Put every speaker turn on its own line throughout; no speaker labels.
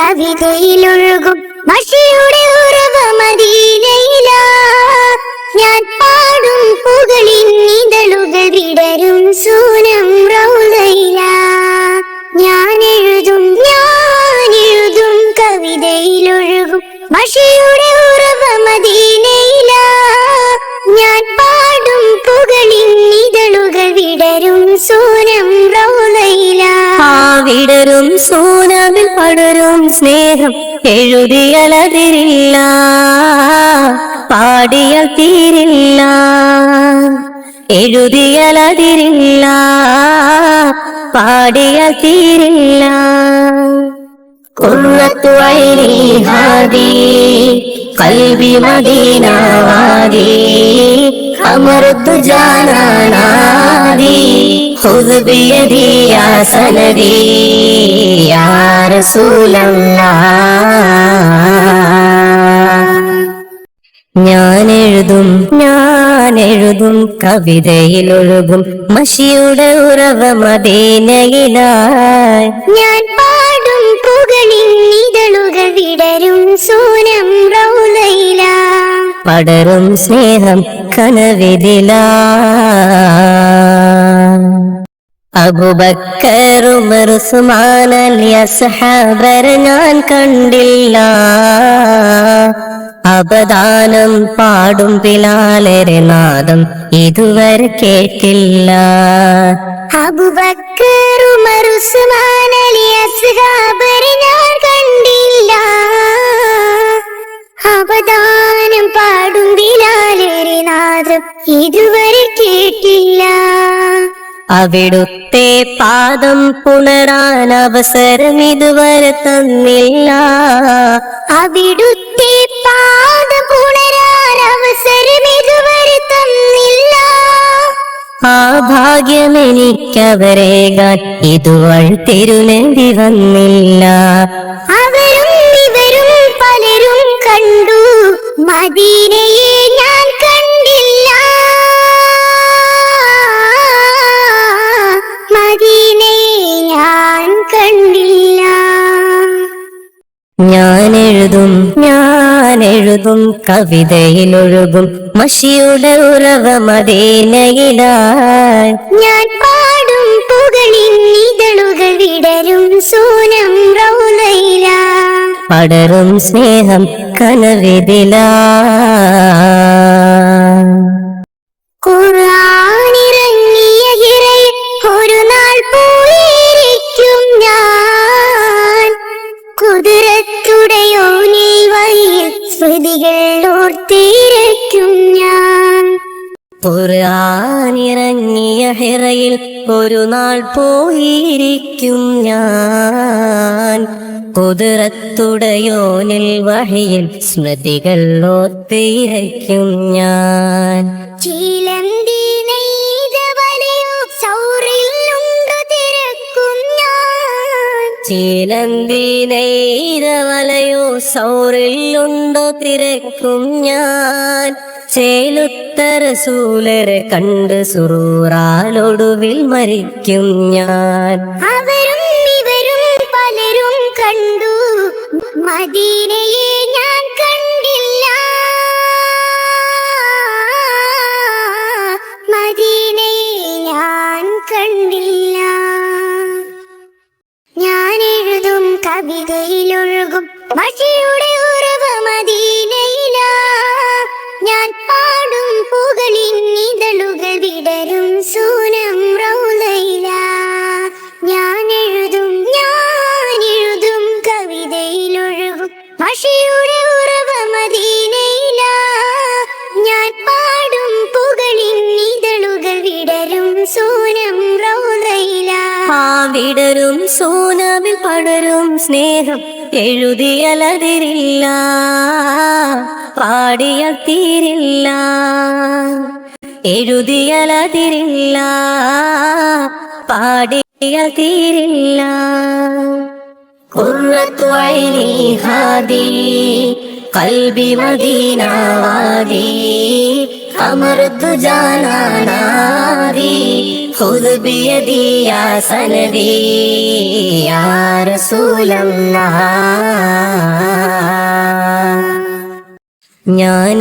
കവിതയിലൊഴുകും മഷിയുടെ ഉറവ മദീനയില. ഞാൻ പാടും പുകളിൻ ഇതളുകൾ വിടരും സൂനം റൗളയില. ഞാൻ എഴുതും കവിതയിലൊഴുകും മഷിയുടെ ഉറവ മദീനയില. ഞാൻ പാടും പുകളിൻ ഇതളുകൾ വിടരും സൂനം റൗളയില.
വിടരും സൂനമിൽ പടരും സ്നേഹം എഴുതിയലതിരില്ല, പാടിയാൽ തീരില്ല. എഴുതിയലതിരില്ല, പാടിയാൽ തീരില്ല. ഖുർറത്തു ഐനി ഹാദി ഖൽബി മദീന വാദി അമർതു ജാനാനാദി ഖുദ് ബിയദി യാ സനദി യാ റസൂലല്ലാഹ്. ഞാൻ എഴുതും കവിതയിലൊഴുകും മഷിയുടെ ഉറവ മദീനയിലായി.
ഞാൻ പാടും പുകളിൻ ഇതളുകൾ വിടരും സൂനം റൗളയില.
പടരും സ്നേഹം കനവിദില. അബൂബക്കർ ഉമർ ഉസ്മാൻ അലി സഹാബരെ ഞാൻ കണ്ടില്ല, അപദാനം പാടും ബിലാലരെ നാദം ഇതുവരെ കേട്ടില്ല.
അബൂബക്കർ ഉമർ ഉസ്മാൻ അലി സഹാബരെ ഞാൻ കണ്ടില്ല, അപദാനം പാടും ബിലാലരെ നാദം ഇതുവരെ കേട്ടില്ല.
അവിടുത്തെ പാദം പുണരാൻ അവസരം ഇതുവരെ തന്നില്ല,
അവിടുത്തെ പാദം പുണരാൻ അവസരം ഇതുവരെ തന്നില്ല.
ആ ഭാഗ്യം എനിക്കവരേകാൻ ഇതുവഴി തിരുനബി വന്നില്ല.
അവരും ഇവരും പലരും കണ്ടു, മദീനയെ ഞാൻ കണ്ടില്ല, മദീനയെ ഞാൻ കണ്ടില്ല.
ഞാൻ എഴുതും കവിതയിലൊഴുകും മഷിയുടെ ഉറവ മദീനയിലായി.
ഞാൻ പാടും പുകളിൻ ഇതളുകൾ വിടരും സൂനം റൗളയില.
പടരും സ്നേഹം കനവിദില.
ഖുർആനിറങ്ങിയ ഹിറയിൽ ഒരു നാൾ പോയിരിക്കും ഞാൻ, കുതിരത്തുടയോനിൽ വഴിയിൽ സ്മൃതികൾ ഓർത്തിരിക്കും ഞാൻ.
ഖുർആനിറങ്ങിയ ഹിറയിൽ ഒരു നാൾ പോയിരിക്കും ഞാൻ, കുതിരത്തുടയോനിൽ വഴിയിൽ സ്മൃതികൾ ഓർത്തിരിക്കും ഞാൻ.
ചിലന്തി നെയ്ത വലയോ സൗറിലുണ്ടോ തിരക്കും ഞാൻ,
ചിലന്തി നെയ്ത വലയോ സൗറിലുണ്ടോ തിരക്കും ഞാൻ. ചേലുത്ത റസൂലരെ കണ്ട് സുറൂറാലൊടുവിൽ മരിക്കും ഞാൻ.
അവരും ഇവരും പലരും കണ്ടു, മദീനയെ ഞാൻ കണ്ടില്ല, മദീനയെ ഞാൻ കണ്ടില്ല. ഞാൻ എഴുതും കവിതയിലൊഴുകും മഷിയുടെ ഉറവ മദീനയില. ഞാൻ പാടും പുകളിൻ ഇതളുകൾ വിടരും സൂനം റൗളയില. ഞാൻ എഴുതും കവിതയിലൊഴുകും മഷിയുടെ ഉറവ മദീനയില. ഞാൻ പാടും പുകളിൻ ഇതളുകൾ വിടരും സൂനം റൗളയില.
വിടരും സൂനമിൽ പടരും സ്നേഹം എഴുതിയലതിരില്ല, പാടിയാൽ തീരില്ല. എഴുതിയലതിരില്ല, പാടിയാൽ തീരില്ല. ഖുർറത്തു ഐനി ഹാദി ഖൽബി മദീന വാദി അമർതു ജാനാനാദി خذ بيدي يا سندي يا رسول الله. ഞാൻ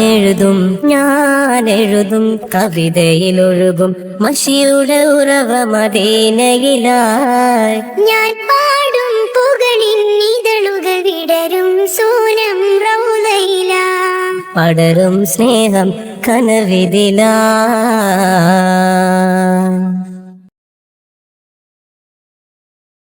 എഴുതും കവിതയിലൊഴുകും മഷിയുടെ ഉറവ മദീനയിലായി.
ഞാൻ പാടും പുകളിൻ ഇതളുകൾ വിടരും സൂനം റൗളയില.
പടരും സ്നേഹം കനവിതിലാ.